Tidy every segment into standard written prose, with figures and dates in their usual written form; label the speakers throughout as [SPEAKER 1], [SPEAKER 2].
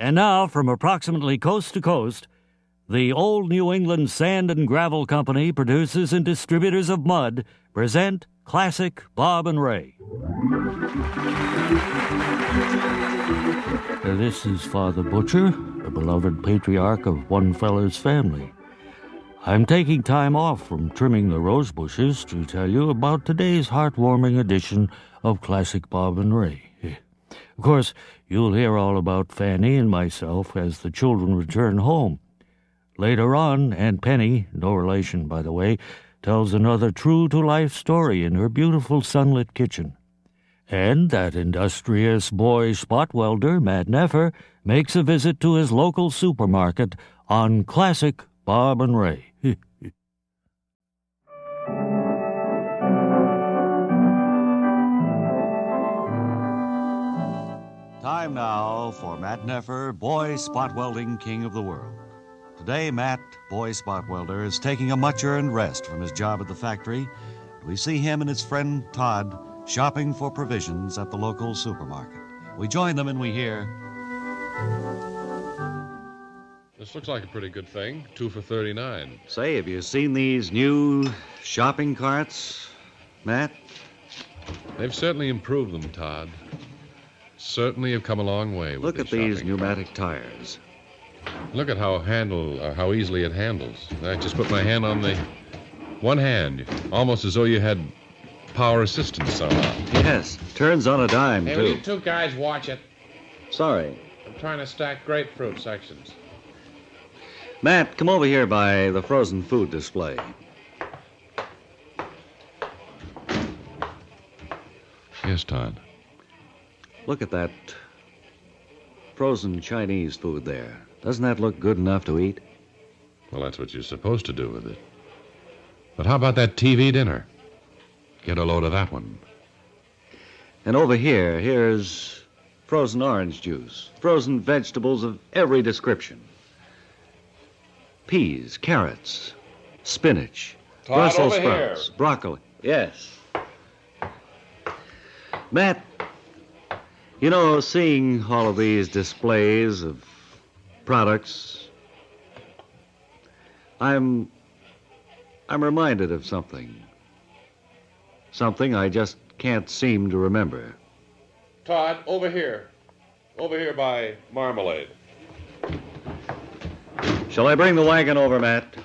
[SPEAKER 1] And now, from approximately coast to coast, the Old New England Sand and Gravel Company, producers and distributors of mud, present Classic Bob and Ray. This is Father Butcher, the beloved patriarch of one feller's family. I'm taking time off from trimming the rose bushes to tell you about today's heartwarming edition of Classic Bob and Ray. Of course, you'll hear all about Fanny and myself as the children return home. Later on, Aunt Penny, no relation, by the way, tells another true-to-life story in her beautiful sunlit kitchen. And that industrious boy spotwelder, Matt Neffer, makes a visit to his local supermarket on Classic Bob and Ray. Time now for Matt Neffer, boy spot-welding king of the world. Today, Matt, boy spot-welder, is taking a much-earned rest from his job at the factory. We see him and his friend Todd shopping for provisions at the local supermarket. We join them and we hear...
[SPEAKER 2] This looks like a pretty good thing. 2 for $39.
[SPEAKER 1] Say, have you seen these new shopping carts, Matt?
[SPEAKER 2] They've certainly improved them, Todd. Certainly have come a long way with
[SPEAKER 1] Look at these
[SPEAKER 2] shopping
[SPEAKER 1] pneumatic tires.
[SPEAKER 2] Look at how easily it handles. I just put my hand on the one hand, almost as though you had power assistance somehow.
[SPEAKER 1] Yes, turns on a dime,
[SPEAKER 3] Hey,
[SPEAKER 1] too.
[SPEAKER 3] will you two guys watch it?
[SPEAKER 1] Sorry.
[SPEAKER 3] I'm trying to stack grapefruit sections.
[SPEAKER 1] Matt, come over here by the frozen food display.
[SPEAKER 2] Yes, Todd.
[SPEAKER 1] Look at that frozen Chinese food there. Doesn't that look good enough to eat?
[SPEAKER 2] Well, that's what you're supposed to do with it. But how about that TV dinner? Get a load of that one.
[SPEAKER 1] And over here's frozen orange juice, frozen vegetables of every description. Peas, carrots, spinach,
[SPEAKER 3] Todd,
[SPEAKER 1] Brussels
[SPEAKER 3] over
[SPEAKER 1] sprouts,
[SPEAKER 3] here.
[SPEAKER 1] broccoli. Yes. Matt, you know, seeing all of these displays of products, I'm reminded of something. Something I just can't seem to remember.
[SPEAKER 3] Todd, over here. Over here by Marmalade.
[SPEAKER 1] Shall I bring the wagon over, Matt?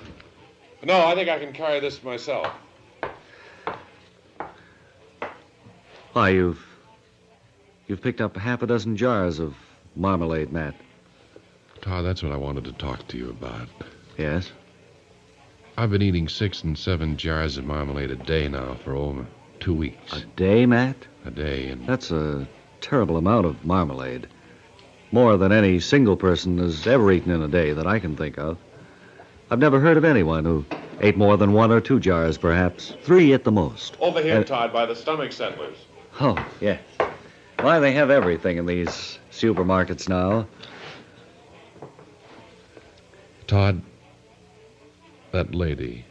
[SPEAKER 3] No, I think I can carry this myself.
[SPEAKER 1] Why, you've picked up half a dozen jars of marmalade, Matt.
[SPEAKER 2] Todd, that's what I wanted to talk to you about.
[SPEAKER 1] Yes?
[SPEAKER 2] I've been eating 6 and 7 jars of marmalade a day now for over 2 weeks.
[SPEAKER 1] A day, Matt?
[SPEAKER 2] A day, and
[SPEAKER 1] That's a terrible amount of marmalade. More than any single person has ever eaten in a day that I can think of. I've never heard of anyone who ate more than 1 or 2 jars, perhaps. 3 at the most.
[SPEAKER 3] Over here, Todd, by the stomach settlers.
[SPEAKER 1] Oh, yes. Why, they have everything in these supermarkets now.
[SPEAKER 2] Todd, that lady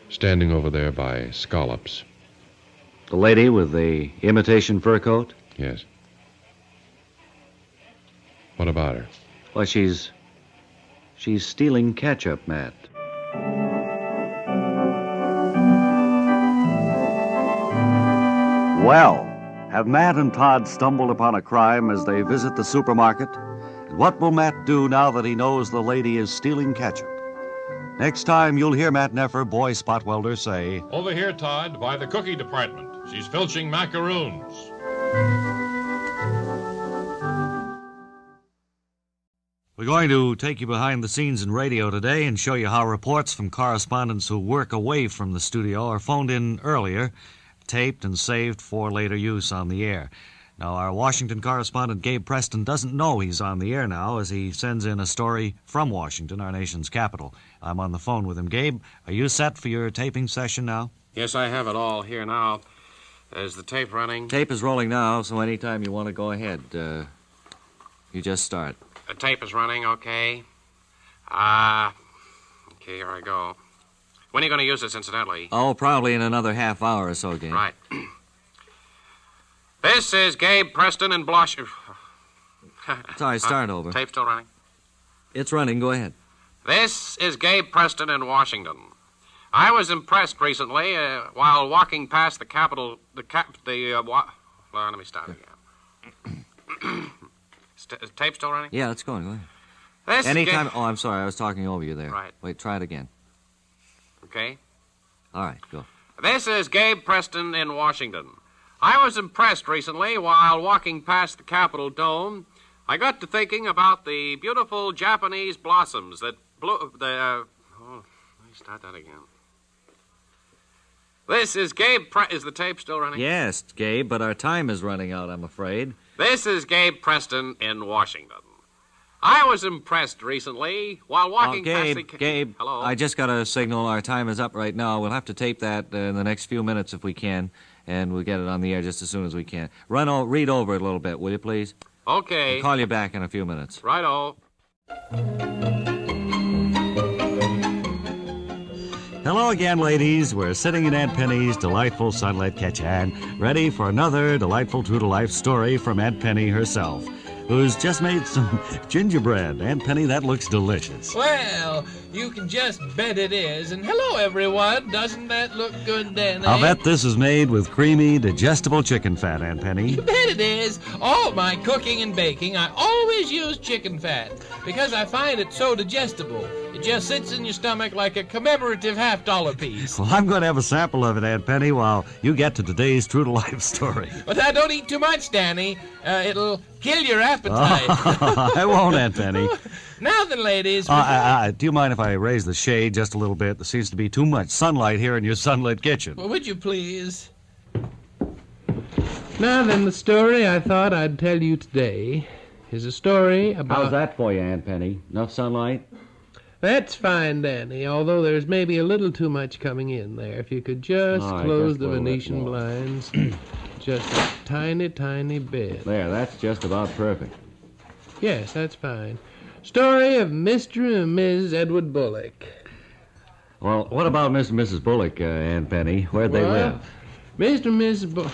[SPEAKER 2] standing over there by Scallops.
[SPEAKER 1] The lady with the imitation fur coat?
[SPEAKER 2] Yes. What about her?
[SPEAKER 1] Why, she's stealing ketchup, Matt. Well, have Matt and Todd stumbled upon a crime as they visit the supermarket? And what will Matt do now that he knows the lady is stealing ketchup? Next time, you'll hear Matt Neffer, boy spotwelder, say...
[SPEAKER 4] Over here, Todd, by the cookie department. She's filching macaroons.
[SPEAKER 1] We're going to take you behind the scenes in radio today and show you how reports from correspondents who work away from the studio are phoned in earlier, taped and saved for later use on the air. Now, our Washington correspondent, Gabe Preston, doesn't know he's on the air now as he sends in a story from Washington, our nation's capital. I'm on the phone with him. Gabe, are you set for your taping session now?
[SPEAKER 3] Yes, I have it all here now. Is the tape running?
[SPEAKER 1] Tape is rolling now, so anytime you want to go ahead, you just start.
[SPEAKER 3] The tape is running, okay. Okay, here I go. When are you going to use this, incidentally?
[SPEAKER 1] Oh, probably in another half hour or so, Gabe.
[SPEAKER 3] Right. This is Gabe Preston in Blush...
[SPEAKER 5] Sorry, start over.
[SPEAKER 3] Tape still running?
[SPEAKER 5] It's running. Go ahead.
[SPEAKER 3] This is Gabe Preston in Washington. I was impressed recently while walking past the Capitol. Let me start again. Tape still running?
[SPEAKER 5] Yeah, it's going. Go ahead.
[SPEAKER 3] This
[SPEAKER 5] Anytime. Oh, I'm sorry. I was talking over you there.
[SPEAKER 3] Right.
[SPEAKER 5] Wait, try it again.
[SPEAKER 3] Okay.
[SPEAKER 5] All right, go.
[SPEAKER 3] This is Gabe Preston in Washington. I was impressed recently while walking past the Capitol dome. I got to thinking about the beautiful Japanese blossoms that blew. Let me start that again. This is Gabe. Is the tape still running?
[SPEAKER 5] Yes, Gabe, but our time is running out, I'm afraid.
[SPEAKER 3] This is Gabe Preston in Washington. I was impressed recently while walking past the...
[SPEAKER 5] Gabe,
[SPEAKER 3] Hello?
[SPEAKER 5] I just got a signal. Our time is up right now. We'll have to tape that in the next few minutes if we can, and we'll get it on the air just as soon as we can. Read over it a little bit, will you, please?
[SPEAKER 3] Okay.
[SPEAKER 5] I'll call you back in a few minutes.
[SPEAKER 3] Righto.
[SPEAKER 1] Hello again, ladies. We're sitting in Aunt Penny's delightful Sunlit kitchen, ready for another delightful true-to-life story from Aunt Penny herself, who's just made some gingerbread. Aunt Penny, that looks delicious.
[SPEAKER 6] Well, you can just bet it is. And hello, everyone. Doesn't that look good, Danny?
[SPEAKER 1] I'll bet this is made with creamy, digestible chicken fat, Aunt Penny.
[SPEAKER 6] You bet it is. All my cooking and baking, I always use chicken fat because I find it so digestible. It just sits in your stomach like a commemorative $50 piece.
[SPEAKER 1] Well, I'm going to have a sample of it, Aunt Penny, while you get to today's true-to-life story.
[SPEAKER 6] But now don't eat too much, Danny. It'll kill your appetite.
[SPEAKER 1] I won't, Aunt Penny.
[SPEAKER 6] Now then, ladies.
[SPEAKER 1] Do you mind if I raise the shade just a little bit? There seems to be too much sunlight here in your sunlit kitchen.
[SPEAKER 6] Well, would you please? Now then, the story I thought I'd tell you today is a story about...
[SPEAKER 1] How's that for you, Aunt Penny? Enough sunlight?
[SPEAKER 6] That's fine, Danny, although there's maybe a little too much coming in there. If you could just close the Venetian blinds just a tiny, tiny bit.
[SPEAKER 1] There, that's just about perfect.
[SPEAKER 6] Yes, that's fine. Story of Mr. and Ms. Edward Bullock.
[SPEAKER 1] Well, what about Mr. and Mrs. Bullock, Aunt Penny? Where'd they live?
[SPEAKER 6] Mr. and Mrs. Bullock...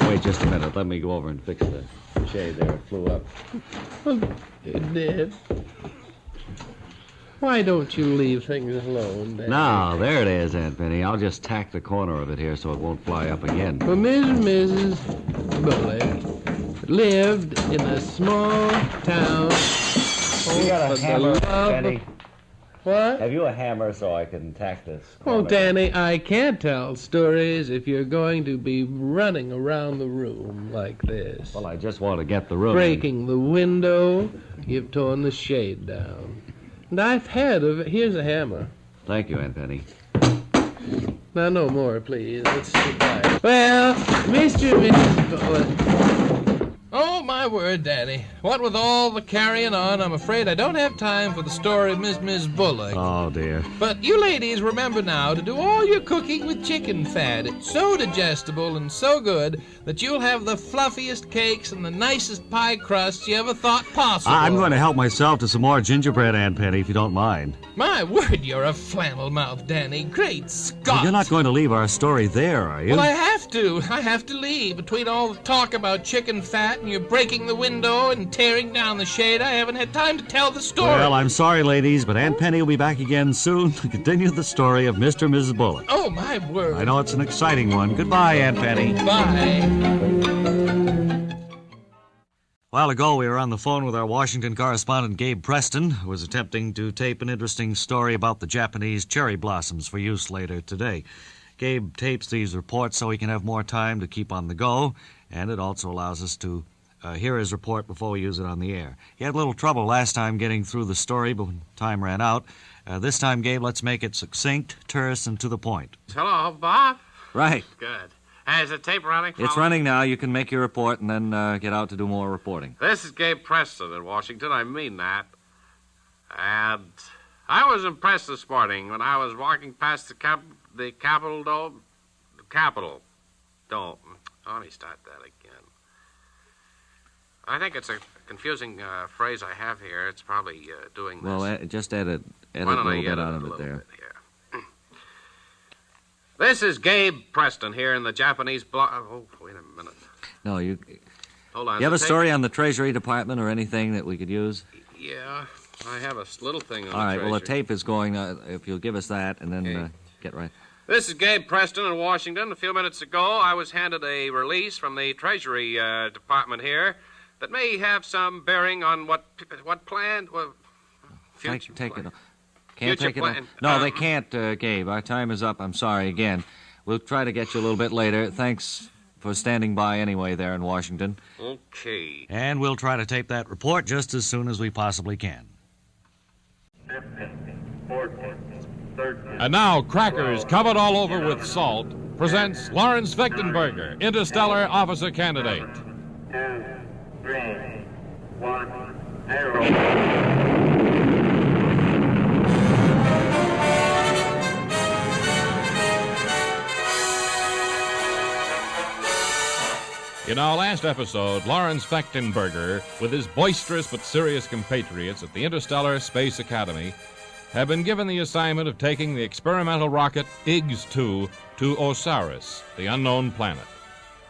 [SPEAKER 1] Wait just a minute. Let me go over and fix the shade there. It flew up.
[SPEAKER 6] It did. Why don't you leave things alone, Danny?
[SPEAKER 1] Now, there it is, Aunt Penny. I'll just tack the corner of it here so it won't fly up again.
[SPEAKER 6] Well, Mr. and Mrs. Bullock lived in a small town.
[SPEAKER 1] You got a hammer, Penny?
[SPEAKER 6] What?
[SPEAKER 1] Have you a hammer so I can tack this?
[SPEAKER 6] Oh, Danny, I can't tell stories if you're going to be running around the room like this.
[SPEAKER 1] Well, I just want to get the room.
[SPEAKER 6] Breaking the window, you've torn the shade down. And I've had here's a hammer.
[SPEAKER 1] Thank you, Aunt Penny.
[SPEAKER 6] Now, no more, please. Let's sit by. Well, Mr. and Mrs. Bullock. Oh, my word, Danny. What with all the carrying on, I'm afraid I don't have time for the story of Miss Bullock.
[SPEAKER 1] Oh, dear.
[SPEAKER 6] But you ladies remember now to do all your cooking with chicken fat. It's so digestible and so good that you'll have the fluffiest cakes and the nicest pie crusts you ever thought possible.
[SPEAKER 1] I'm going to help myself to some more gingerbread, Aunt Penny, if you don't mind.
[SPEAKER 6] My word, you're a flannel mouth, Danny. Great Scott.
[SPEAKER 1] Well, you're not going to leave our story there, are you?
[SPEAKER 6] Well, I have to. I have to leave. Between all the talk about chicken fat and you're breaking the window and tearing down the shade, I haven't had time to tell the story.
[SPEAKER 1] Well, I'm sorry, ladies, but Aunt Penny will be back again soon to continue the story of Mr. and Mrs. Bullock.
[SPEAKER 6] Oh, my word.
[SPEAKER 1] I know it's an exciting one. Goodbye, Aunt Penny.
[SPEAKER 6] Bye.
[SPEAKER 1] A while ago, we were on the phone with our Washington correspondent, Gabe Preston, who was attempting to tape an interesting story about the Japanese cherry blossoms for use later today. Gabe tapes these reports so he can have more time to keep on the go, and it also allows us to hear his report before we use it on the air. He had a little trouble last time getting through the story, but time ran out. This time, Gabe, let's make it succinct, terse, and to the point.
[SPEAKER 3] Hello, Bob?
[SPEAKER 5] Right.
[SPEAKER 3] Good. Is the tape running?
[SPEAKER 5] It's running now. You can make your report and then get out to do more reporting.
[SPEAKER 3] This is Gabe Preston in Washington. I mean that. And I was impressed this morning when I was walking past the Capitol Dome. The Capitol Dome. Oh, let me start that again. I think it's a confusing phrase I have here. It's probably doing this.
[SPEAKER 5] Well, just edit a little bit out of it there.
[SPEAKER 3] This is Gabe Preston here in the Japanese block. Oh, wait a minute.
[SPEAKER 5] No, you...
[SPEAKER 3] Hold on.
[SPEAKER 5] You have a
[SPEAKER 3] Take-
[SPEAKER 5] story on the Treasury Department or anything that we could use?
[SPEAKER 3] Yeah, I have a little thing on
[SPEAKER 5] All right,
[SPEAKER 3] the
[SPEAKER 5] well, the
[SPEAKER 3] Treasury.
[SPEAKER 5] tape is going, if you'll give us that, and then
[SPEAKER 3] Okay.
[SPEAKER 5] get right.
[SPEAKER 3] This is Gabe Preston in Washington. A few minutes ago, I was handed a release from the Treasury Department here that may have some bearing on what plan... Well, future
[SPEAKER 5] Take
[SPEAKER 3] plan.
[SPEAKER 5] it. Can't
[SPEAKER 3] Future
[SPEAKER 5] take it.
[SPEAKER 3] plan.
[SPEAKER 5] No, they can't, Gabe. Our time is up. I'm sorry again. We'll try to get you a little bit later. Thanks for standing by anyway there in Washington.
[SPEAKER 3] Okay.
[SPEAKER 1] And we'll try to tape that report just as soon as we possibly can.
[SPEAKER 7] 15, 14, 13.
[SPEAKER 4] And now, Crackers, covered all over with salt, presents Lawrence Fechtenberger, Interstellar Officer Candidate.
[SPEAKER 7] 2, 3, 1, 0.
[SPEAKER 4] In our last episode, Lawrence Fechtenberger, with his boisterous but serious compatriots at the Interstellar Space Academy, have been given the assignment of taking the experimental rocket IGS-2 to Osiris, the unknown planet.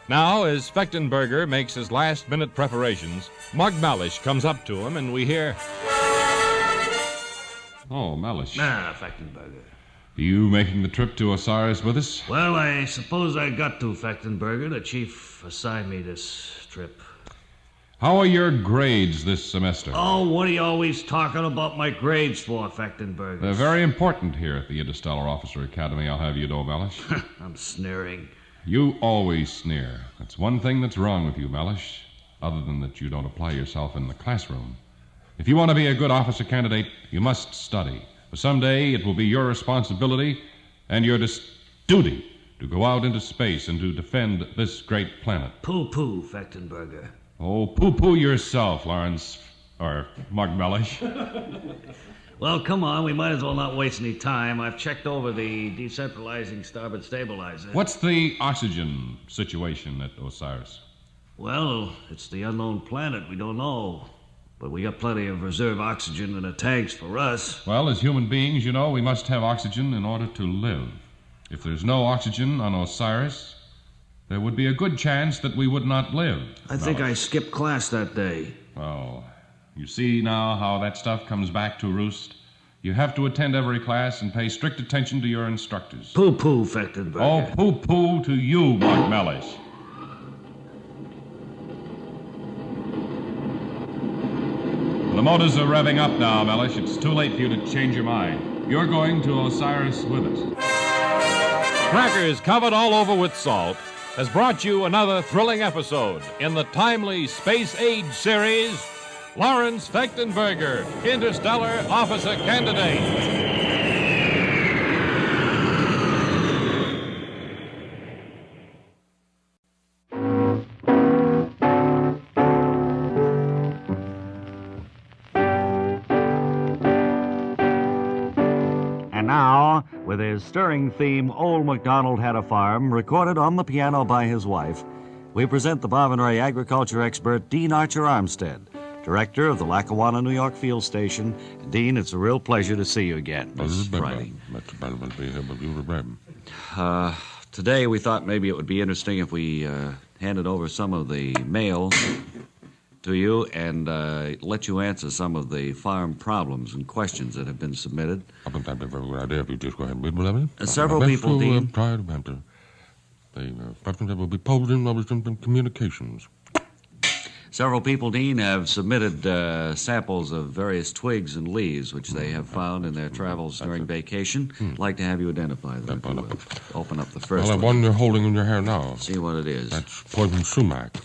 [SPEAKER 4] Now, as Fechtenberger makes his last-minute preparations, Mug Malish comes up to him, and we hear...
[SPEAKER 2] Oh, Malish.
[SPEAKER 8] Fechtenberger.
[SPEAKER 2] Are you making the trip to Osiris with us?
[SPEAKER 8] Well, I suppose I got to, Fechtenberger. The chief assigned me this trip.
[SPEAKER 2] How are your grades this semester?
[SPEAKER 8] Oh, what are you always talking about my grades for, Fechtenberger?
[SPEAKER 2] They're very important here at the Interstallar Officer Academy, I'll have you know, Malish.
[SPEAKER 8] I'm sneering.
[SPEAKER 2] You always sneer. That's one thing that's wrong with you, Malish, other than that you don't apply yourself in the classroom. If you want to be a good officer candidate, you must study. For someday it will be your responsibility and your duty to go out into space and to defend this great planet.
[SPEAKER 8] Pooh-pooh, Fechtenberger.
[SPEAKER 2] Oh, poo-poo yourself, Lawrence, or Mug Malish.
[SPEAKER 8] Well, come on, we might as well not waste any time. I've checked over the decentralizing starboard stabilizer.
[SPEAKER 2] What's the oxygen situation at Osiris?
[SPEAKER 8] Well, it's the unknown planet. We don't know. But we got plenty of reserve oxygen in the tanks for us.
[SPEAKER 2] Well, as human beings, you know, we must have oxygen in order to live. If there's no oxygen on Osiris, there would be a good chance that we would not live.
[SPEAKER 8] I think I skipped class that day.
[SPEAKER 2] Oh, you see now how that stuff comes back to roost? You have to attend every class and pay strict attention to your instructors.
[SPEAKER 8] Pooh-pooh, Fechtenberger.
[SPEAKER 2] Oh, poo-poo to you, Mug Malish. The motors are revving up now, Malish. It's too late for you to change your mind. You're going to Osiris with us.
[SPEAKER 4] Crackers, covered all over with salt, has brought you another thrilling episode in the timely Space Age series, Lawrence Fechtenberger, Interstellar Officer Candidate.
[SPEAKER 1] And now, with his stirring theme, Old MacDonald Had a Farm, recorded on the piano by his wife, we present the Bavonary agriculture expert, Dean Archer Armstead, director of the Lackawanna, New York Field Station. Dean, it's a real pleasure to see you again this Friday. Today we thought maybe it would be interesting if we handed over some of the mail to you and let you answer some of the farm problems and questions that have been submitted. Several people, Dean.
[SPEAKER 2] They will be posed in communications.
[SPEAKER 1] Several people, Dean, have submitted samples of various twigs and leaves which they have found in their travels during vacation. I'd like to have you identify them. If you will. Open up the first
[SPEAKER 2] Well, that one you're holding in your hand now.
[SPEAKER 1] See what it is.
[SPEAKER 2] That's poison sumac.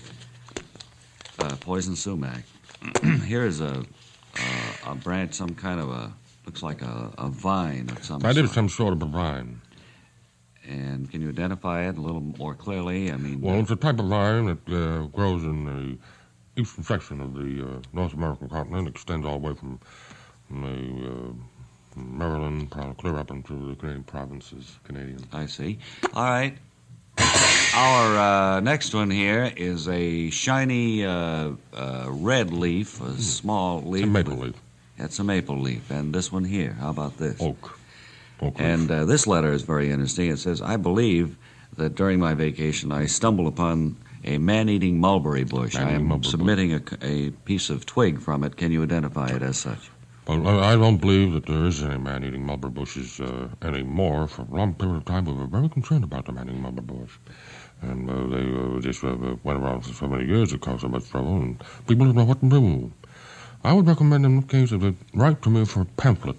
[SPEAKER 1] Poison sumac. Here's a branch, some kind of a, looks like a vine of some
[SPEAKER 2] That
[SPEAKER 1] sort.
[SPEAKER 2] is some sort of a vine.
[SPEAKER 1] And can you identify it a little more clearly? I mean...
[SPEAKER 2] Well, it's a type of vine that grows in the eastern section of the North American continent. It extends all the way from Maryland, clear up into the Canadian provinces, Canadian.
[SPEAKER 1] I see. All right. Our next one here is a shiny red leaf, a small leaf.
[SPEAKER 2] It's a maple leaf.
[SPEAKER 1] That's a maple leaf. And this one here, how about this?
[SPEAKER 2] Oak.
[SPEAKER 1] And this letter is very interesting. It says, I believe that during my vacation I stumbled upon
[SPEAKER 5] A man-eating mulberry bush. I
[SPEAKER 2] Man-eating
[SPEAKER 5] am
[SPEAKER 2] mulberry
[SPEAKER 5] submitting a piece of twig from it. Can you identify it as such?
[SPEAKER 2] Well, I don't believe that there is any man-eating mulberry bushes anymore. For a long period of time, we were very concerned about the man-eating mulberry bush. And they just went around for so many years, it caused so much trouble, and people didn't know what to do. I would recommend in this case that they write to me for a pamphlet,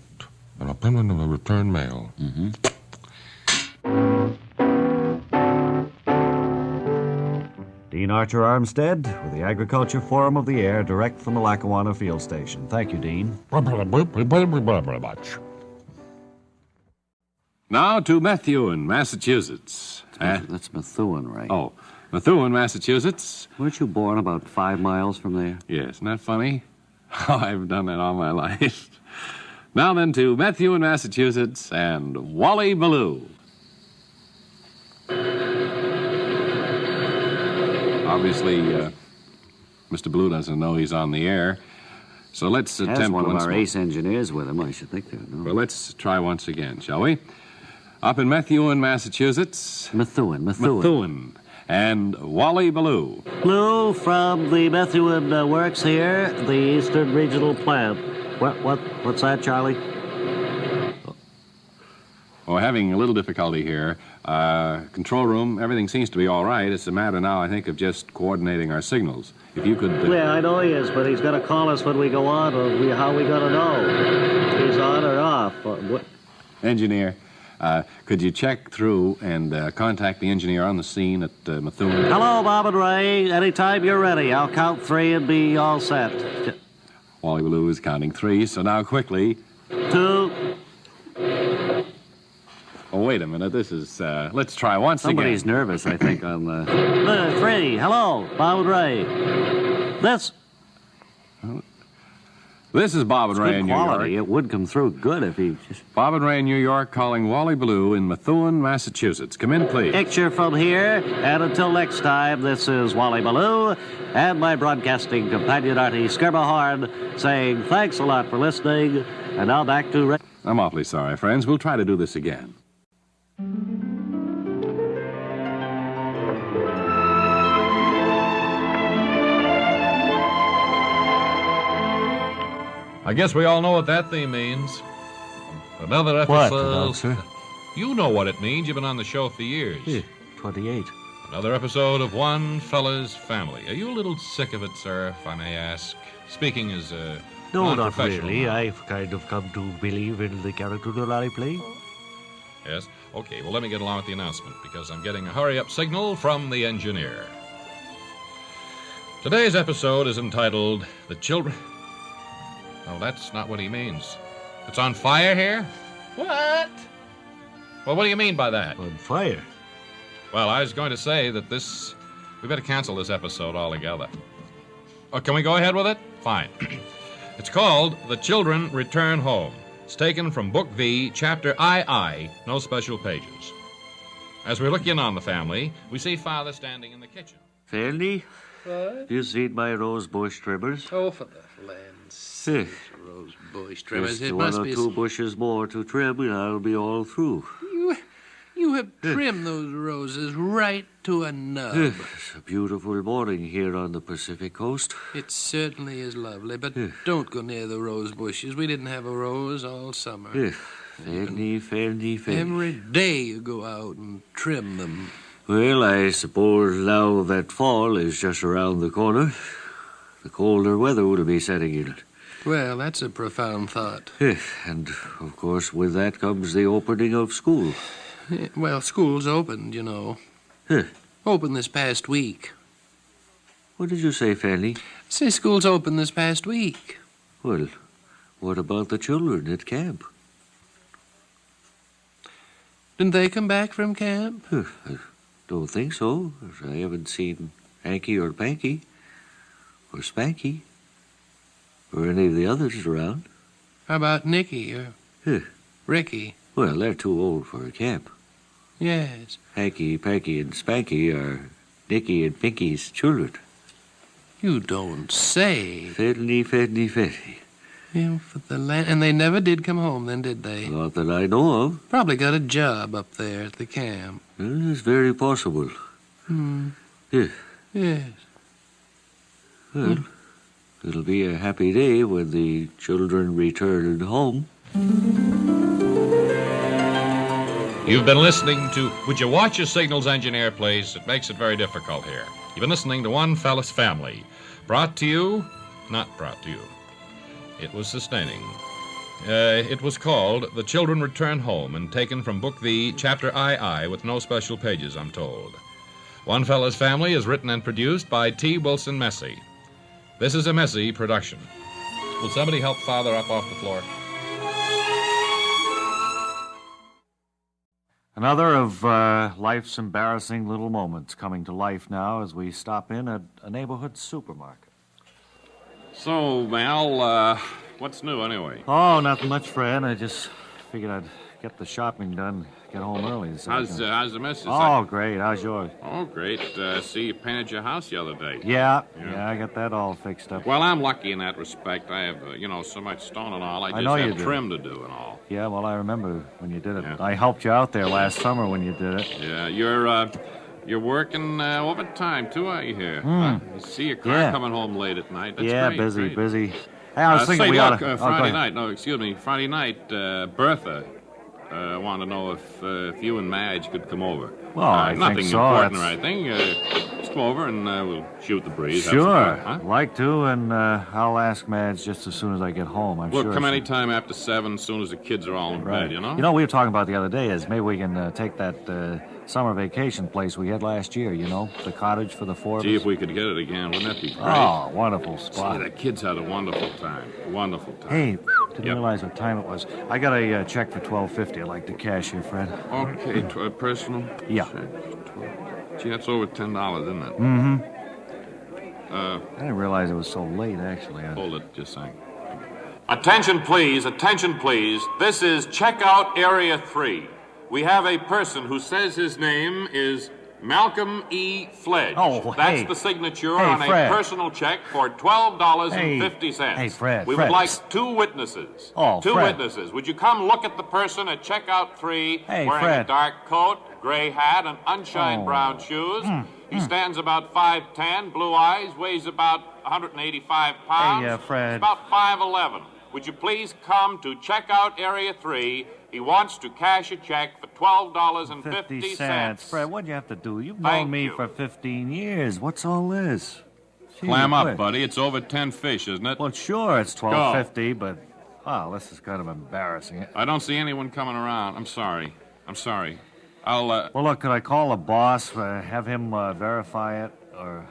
[SPEAKER 2] and I'll send them a return mail.
[SPEAKER 5] Mm-hmm. Dean Archer Armstead with the Agriculture Forum of the Air, direct from the Lackawanna Field Station. Thank you, Dean.
[SPEAKER 3] Now to Methuen, Massachusetts.
[SPEAKER 5] That's Methuen, right?
[SPEAKER 3] Oh, Methuen, Massachusetts.
[SPEAKER 5] Weren't you born about 5 miles from there?
[SPEAKER 3] Yes, isn't that funny? Oh, I've done that all my life. Now then to Methuen, Massachusetts, and Wally Ballou. Obviously, Mr. Ballou doesn't know he's on the air, so let's attempt
[SPEAKER 5] Has one of
[SPEAKER 3] once
[SPEAKER 5] our
[SPEAKER 3] more.
[SPEAKER 5] ace engineers with him, I should think that. No?
[SPEAKER 3] Well, let's try once again, shall we? Up in Methuen, Massachusetts.
[SPEAKER 5] Methuen.
[SPEAKER 3] And Wally Ballou.
[SPEAKER 9] Lou from the Methuen Works here, the Eastern Regional Plant. What's that, Charlie?
[SPEAKER 3] Well, having a little difficulty here. Control room, everything seems to be all right. It's a matter now, I think, of just coordinating our signals. If you could...
[SPEAKER 9] Yeah, I know he is, but he's going to call us when we go on. How are we going to know if he's on or off?
[SPEAKER 3] Engineer, could you check through and contact the engineer on the scene at Methuen?
[SPEAKER 9] Hello, Bob and Ray. Anytime you're ready, I'll count 3 and be all set.
[SPEAKER 3] Wally Ballou is counting 3, so now quickly...
[SPEAKER 9] 2.
[SPEAKER 3] Oh, wait a minute. This is... let's try once
[SPEAKER 5] Somebody's
[SPEAKER 3] again.
[SPEAKER 5] nervous, I think, on the...
[SPEAKER 9] 3. Hello, Bob and Ray.
[SPEAKER 3] This is Bob and Ray
[SPEAKER 5] good
[SPEAKER 3] in New
[SPEAKER 5] quality.
[SPEAKER 3] York.
[SPEAKER 5] It would come through good if he just...
[SPEAKER 3] Bob and Ray in New York calling Wally Ballou in Methuen, Massachusetts. Come in, please.
[SPEAKER 9] Picture from here, and until next time, this is Wally Ballou and my broadcasting companion, Artie Skirmahorn, saying thanks a lot for listening, and now back to Ray.
[SPEAKER 3] I'm awfully sorry, friends. We'll try to do this again.
[SPEAKER 4] I guess we all know what that theme means. Another episode. You know what it means. You've been on the show for years.
[SPEAKER 5] 28.
[SPEAKER 4] Another episode of One Fella's Family. Are you a little sick of it, sir, if I may ask? Speaking as a
[SPEAKER 9] No, not
[SPEAKER 4] non-professional.
[SPEAKER 9] really. I've kind of come to believe in the character that I play.
[SPEAKER 4] Yes? Okay, well, let me get along with the announcement, because I'm getting a hurry-up signal from the engineer. Today's episode is entitled The Children... No, that's not what he means. It's on fire here? What? Well, what do you mean by that?
[SPEAKER 9] On fire.
[SPEAKER 4] Well, I was going to say that we better cancel this episode altogether. Oh, can we go ahead with it? Fine. It's called The Children Return Home. It's taken from Book V, Chapter II, no special pages. As we look in on the family, we see Father standing in the kitchen.
[SPEAKER 9] Fanny,
[SPEAKER 6] What?
[SPEAKER 9] you seen my rose bush trimmers?
[SPEAKER 6] Oh, for the land's sake, rose bush trimmers.
[SPEAKER 9] Just
[SPEAKER 6] It
[SPEAKER 9] one
[SPEAKER 6] must
[SPEAKER 9] or
[SPEAKER 6] be...
[SPEAKER 9] 2 bushes more to trim, and I'll be all through.
[SPEAKER 6] You have trimmed those roses right to a nub.
[SPEAKER 9] It's a beautiful morning here on the Pacific coast.
[SPEAKER 6] It certainly is lovely, but don't go near the rose bushes. We didn't have a rose all summer.
[SPEAKER 9] Fanny.
[SPEAKER 6] Every day you go out and trim them.
[SPEAKER 9] Well, I suppose now that fall is just around the corner, the colder weather will be setting in.
[SPEAKER 6] Well, that's a profound thought.
[SPEAKER 9] And, of course, with that comes the opening of school.
[SPEAKER 6] Well, school's opened, you know. Opened this past week.
[SPEAKER 9] What did you say, Fanny?
[SPEAKER 6] Say school's opened this past week.
[SPEAKER 9] Well, what about the children at camp?
[SPEAKER 6] Didn't they come back from camp?
[SPEAKER 9] I don't think so. I haven't seen Hanky or Panky or Spanky or any of the others around.
[SPEAKER 6] How about Nicky or Ricky?
[SPEAKER 9] Well, they're too old for a camp.
[SPEAKER 6] Yes.
[SPEAKER 9] Hanky, Panky, and Spanky are Nicky and Pinky's children.
[SPEAKER 6] You don't say.
[SPEAKER 9] Fanny.
[SPEAKER 6] Yeah, for the land. And they never did come home then, did they?
[SPEAKER 9] Not that I know of.
[SPEAKER 6] Probably got a job up there at the camp.
[SPEAKER 9] Well, it's very possible.
[SPEAKER 1] Yes.
[SPEAKER 9] Well, it'll be a happy day when the children return home.
[SPEAKER 4] You've been listening to... Would you watch your signals, engineer, please? It makes it very difficult here. You've been listening to One Fella's Family. Brought to you... Not brought to you. It was sustaining. It was called The Children Return Home and taken from Book V, Chapter II, with no special pages, I'm told. One Fella's Family is written and produced by T. Wilson Messy. This is a Messy production. Will somebody help Father up off the floor?
[SPEAKER 5] Another of life's embarrassing little moments coming to life now as we stop in at a neighborhood supermarket.
[SPEAKER 3] So, Mal, what's new anyway?
[SPEAKER 5] Oh, nothing much, Fred. I just figured I'd get the shopping done, get home early.
[SPEAKER 3] How's the missus?
[SPEAKER 5] Oh, great. How's yours?
[SPEAKER 3] Oh, great. See, you painted your house the other day.
[SPEAKER 5] Yeah, I got that all fixed up.
[SPEAKER 3] Well, I'm lucky in that respect. I have, so much stone and all. I just have trim to do and all.
[SPEAKER 5] Yeah, well, I remember when you did it.
[SPEAKER 3] Yeah.
[SPEAKER 5] I helped you out there last summer when you did it.
[SPEAKER 3] Yeah, you're working overtime, too, are you here? I see your car coming home late at night. That's great,
[SPEAKER 5] busy,
[SPEAKER 3] great.
[SPEAKER 5] busy. Hey, I was thinking we ought to...
[SPEAKER 3] Friday night, Bertha wanted to know if you and Madge could come over.
[SPEAKER 5] Well, I think
[SPEAKER 3] nothing
[SPEAKER 5] so.
[SPEAKER 3] important or anything. Just come over and we'll shoot the breeze.
[SPEAKER 5] Sure,
[SPEAKER 3] have some fun, huh?
[SPEAKER 5] like to, and I'll ask Madge just as soon as I get home. I'm
[SPEAKER 3] We'll
[SPEAKER 5] sure
[SPEAKER 3] come
[SPEAKER 5] she-
[SPEAKER 3] any time after 7, as soon as the kids are all in
[SPEAKER 5] Right.
[SPEAKER 3] bed, you know?
[SPEAKER 5] You know, we were talking about the other day is maybe we can take that summer vacation place we had last year, the cottage for the four of
[SPEAKER 3] Gee,
[SPEAKER 5] us.
[SPEAKER 3] if we could get it again, wouldn't that be great?
[SPEAKER 5] Oh, wonderful
[SPEAKER 3] See,
[SPEAKER 5] spot.
[SPEAKER 3] the kids had a wonderful time. Wonderful time.
[SPEAKER 5] Hey, didn't
[SPEAKER 3] Yep.
[SPEAKER 5] realize what time it was. I got a check for $12.50. I'd like to cash here, Fred.
[SPEAKER 3] Okay, personal?
[SPEAKER 5] Yeah.
[SPEAKER 3] Check. Gee, that's over $10, isn't it?
[SPEAKER 5] Mm-hmm.
[SPEAKER 3] Uh,
[SPEAKER 5] I didn't realize it was so late, actually.
[SPEAKER 3] Hold it just a second. Attention, please. Attention, please. This is Checkout Area 3. We have a person who says his name is Malcolm E. Fledge.
[SPEAKER 5] Oh,
[SPEAKER 3] That's
[SPEAKER 5] hey.
[SPEAKER 3] the signature
[SPEAKER 5] Hey,
[SPEAKER 3] on
[SPEAKER 5] Fred.
[SPEAKER 3] a personal check for $12.50.
[SPEAKER 5] Hey, Fred,
[SPEAKER 3] We
[SPEAKER 5] Fred.
[SPEAKER 3] would like 2 witnesses.
[SPEAKER 5] Oh,
[SPEAKER 3] 2
[SPEAKER 5] Fred.
[SPEAKER 3] witnesses. Would you come look at the person at Checkout 3
[SPEAKER 5] Hey,
[SPEAKER 3] wearing
[SPEAKER 5] Fred.
[SPEAKER 3] a dark coat, gray hat, and unshine brown shoes? He stands about 5'10", blue eyes, weighs about 185 pounds.
[SPEAKER 5] Hey, Fred.
[SPEAKER 3] He's about 5'11". Would you please come to Checkout Area 3? He wants to cash a check for $12.50.
[SPEAKER 5] Fred, what'd you have to do? You've
[SPEAKER 3] Thank
[SPEAKER 5] known me
[SPEAKER 3] you.
[SPEAKER 5] for 15 years. What's all this? Gee,
[SPEAKER 3] Clam up,
[SPEAKER 5] what?
[SPEAKER 3] buddy. It's over 10 fish, isn't it?
[SPEAKER 5] Well, sure, it's $12.50, but this is kind of embarrassing.
[SPEAKER 3] I don't see anyone coming around. I'm sorry. I'll,
[SPEAKER 5] Well, look, could I call the boss, have him verify it, or...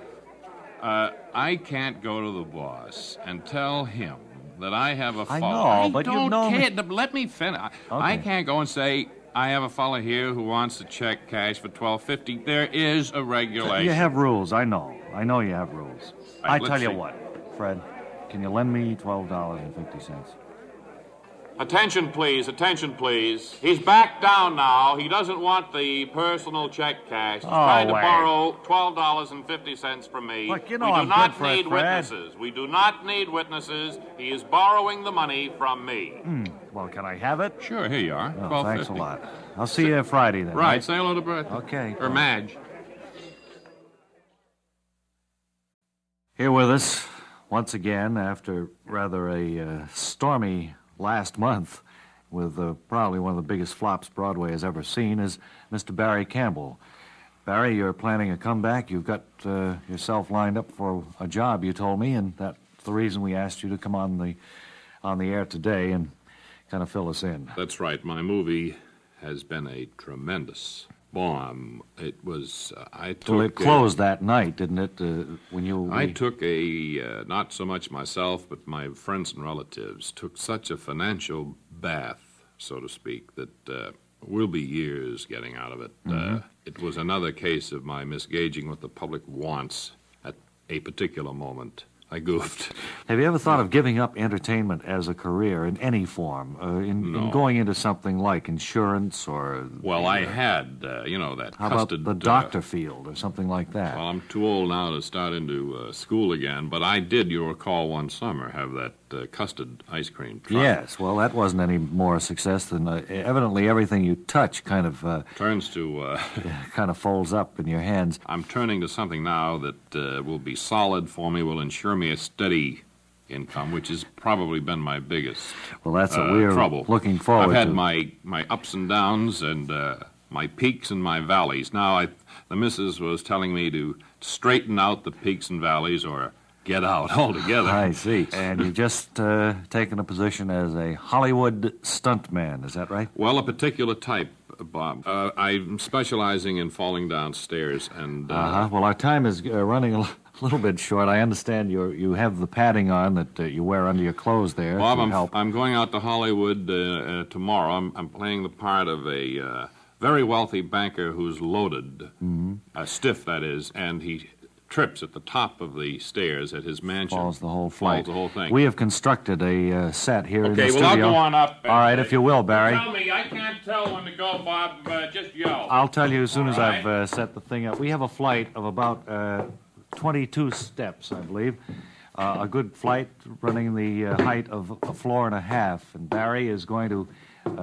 [SPEAKER 3] I can't go to the boss and tell him that I have a
[SPEAKER 5] I
[SPEAKER 3] fellow.
[SPEAKER 5] know, but you
[SPEAKER 3] don't
[SPEAKER 5] know me-
[SPEAKER 3] care. Let me finish. I
[SPEAKER 5] Okay.
[SPEAKER 3] can't go and say, I have a fellow here who wants to check cash for $12.50. There is a regulation.
[SPEAKER 5] You have rules, I know. I know you have rules.
[SPEAKER 3] Right,
[SPEAKER 5] I
[SPEAKER 3] let's
[SPEAKER 5] tell you
[SPEAKER 3] see.
[SPEAKER 5] what, Fred, can you lend me $12.50?
[SPEAKER 3] Attention, please. Attention, please. He's back down now. He doesn't want the personal check cash. He's trying to
[SPEAKER 5] wait.
[SPEAKER 3] borrow $12.50 from me.
[SPEAKER 5] Look, you know
[SPEAKER 3] we do
[SPEAKER 5] I'm
[SPEAKER 3] not
[SPEAKER 5] good for it,
[SPEAKER 3] need
[SPEAKER 5] Fred.
[SPEAKER 3] witnesses. We do not need witnesses. He is borrowing the money from me.
[SPEAKER 5] Well, can I have it?
[SPEAKER 3] Sure, here you are.
[SPEAKER 5] Oh, thanks a lot. I'll see you Friday then.
[SPEAKER 3] Right. Say hello to Bertha.
[SPEAKER 5] Okay.
[SPEAKER 3] Or Madge.
[SPEAKER 5] Here with us, once again, after rather a stormy last month, with probably one of the biggest flops Broadway has ever seen, is Mr. Barry Campbell. Barry, you're planning a comeback. You've got yourself lined up for a job, you told me, and that's the reason we asked you to come on the air today and kind of fill us in.
[SPEAKER 3] That's right. My movie has been a tremendous bomb. It was, I took...
[SPEAKER 5] Well, it closed that night, didn't it, when you...
[SPEAKER 3] I took not so much myself, but my friends and relatives took such a financial bath, so to speak, that we'll be years getting out of it. It was another case of my misgauging what the public wants at a particular moment.
[SPEAKER 10] I goofed.
[SPEAKER 5] Have you ever thought of giving up entertainment as a career in any form, in going into something like insurance or...
[SPEAKER 10] Well, I had, that
[SPEAKER 5] How
[SPEAKER 10] custard...
[SPEAKER 5] about the doctor field or something like that?
[SPEAKER 10] Well, I'm too old now to start into school again, but I did, you recall, one summer have that custard ice cream truck.
[SPEAKER 5] Yes, well, that wasn't any more success than... evidently, everything you touch kind of...
[SPEAKER 10] Turns to...
[SPEAKER 5] kind of folds up in your hands.
[SPEAKER 10] I'm turning to something now that will be solid for me, will ensure me a steady income, which has probably been my biggest
[SPEAKER 5] Well, that's what we're
[SPEAKER 10] trouble.
[SPEAKER 5] looking forward to.
[SPEAKER 10] I've had my ups and downs and my peaks and my valleys. Now, the missus was telling me to straighten out the peaks and valleys or get out altogether.
[SPEAKER 5] I see. And you've just taken a position as a Hollywood stuntman, is that right?
[SPEAKER 10] Well, a particular type, Bob. I'm specializing in falling down stairs and...
[SPEAKER 5] Well, our time is running a little bit short. I understand you have the padding on that you wear under your clothes there.
[SPEAKER 10] Bob, I'm going out to Hollywood tomorrow. I'm playing the part of a very wealthy banker who's loaded, stiff that is, and he trips at the top of the stairs at his mansion.
[SPEAKER 5] Falls the whole flight.
[SPEAKER 10] Falls the whole thing.
[SPEAKER 5] We have constructed a set here in the studio.
[SPEAKER 10] Okay, well, I'll go on up.
[SPEAKER 5] All right, if you will, Barry.
[SPEAKER 10] Tell me, I can't tell when to go, Bob. Just yell.
[SPEAKER 5] I'll tell you as soon as I've set the thing up. We have a flight of about 22 steps, I believe. A good flight running the height of a floor and a half. And Barry is going to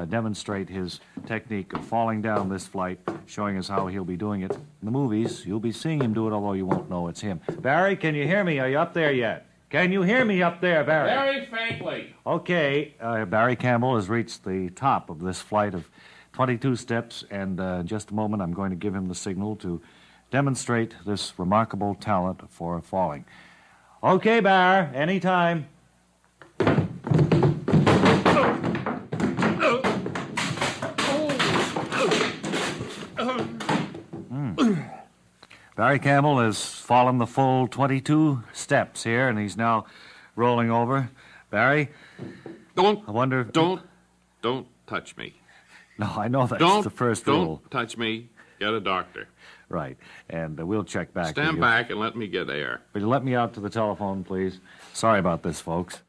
[SPEAKER 5] demonstrate his technique of falling down this flight, showing us how he'll be doing it in the movies. You'll be seeing him do it, although you won't know it's him. Barry, can you hear me? Are you up there yet? Can you hear me up there, Barry?
[SPEAKER 10] Very faintly.
[SPEAKER 5] Okay, Barry Campbell has reached the top of this flight of 22 steps, and in just a moment I'm going to give him the signal to demonstrate this remarkable talent for falling. Okay, Bar, anytime. Barry Campbell has fallen the full 22 steps here, and he's now rolling over. Barry?
[SPEAKER 10] Don't touch me.
[SPEAKER 5] No, I know that's the first rule.
[SPEAKER 10] Don't touch me. Get a doctor.
[SPEAKER 5] Right, and we'll check back.
[SPEAKER 10] Stand back and let me get air.
[SPEAKER 5] Will you let me out to the telephone, please? Sorry about this, folks.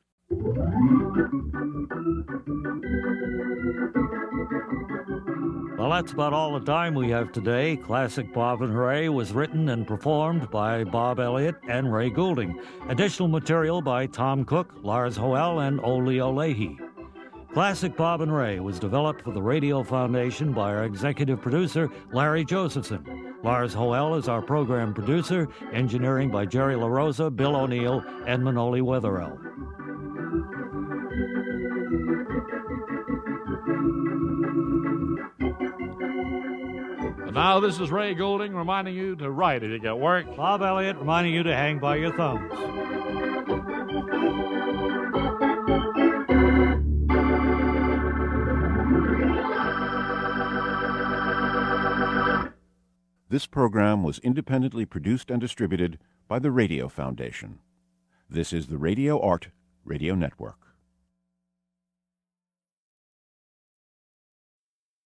[SPEAKER 1] Well, that's about all the time we have today. Classic Bob and Ray was written and performed by Bob Elliott and Ray Goulding. Additional material by Tom Cook, Lars Hoel, and Ole Olehi. Classic Bob and Ray was developed for the Radio Foundation by our executive producer, Larry Josephson. Lars Hoel is our program producer, engineering by Jerry LaRosa, Bill O'Neill, and Manoli Wetherell.
[SPEAKER 11] And now this is Ray Goulding reminding you to write if you get work.
[SPEAKER 1] Bob Elliott reminding you to hang by your thumbs.
[SPEAKER 12] This program was independently produced and distributed by the Radio Foundation. This is the Radio Art Radio Network.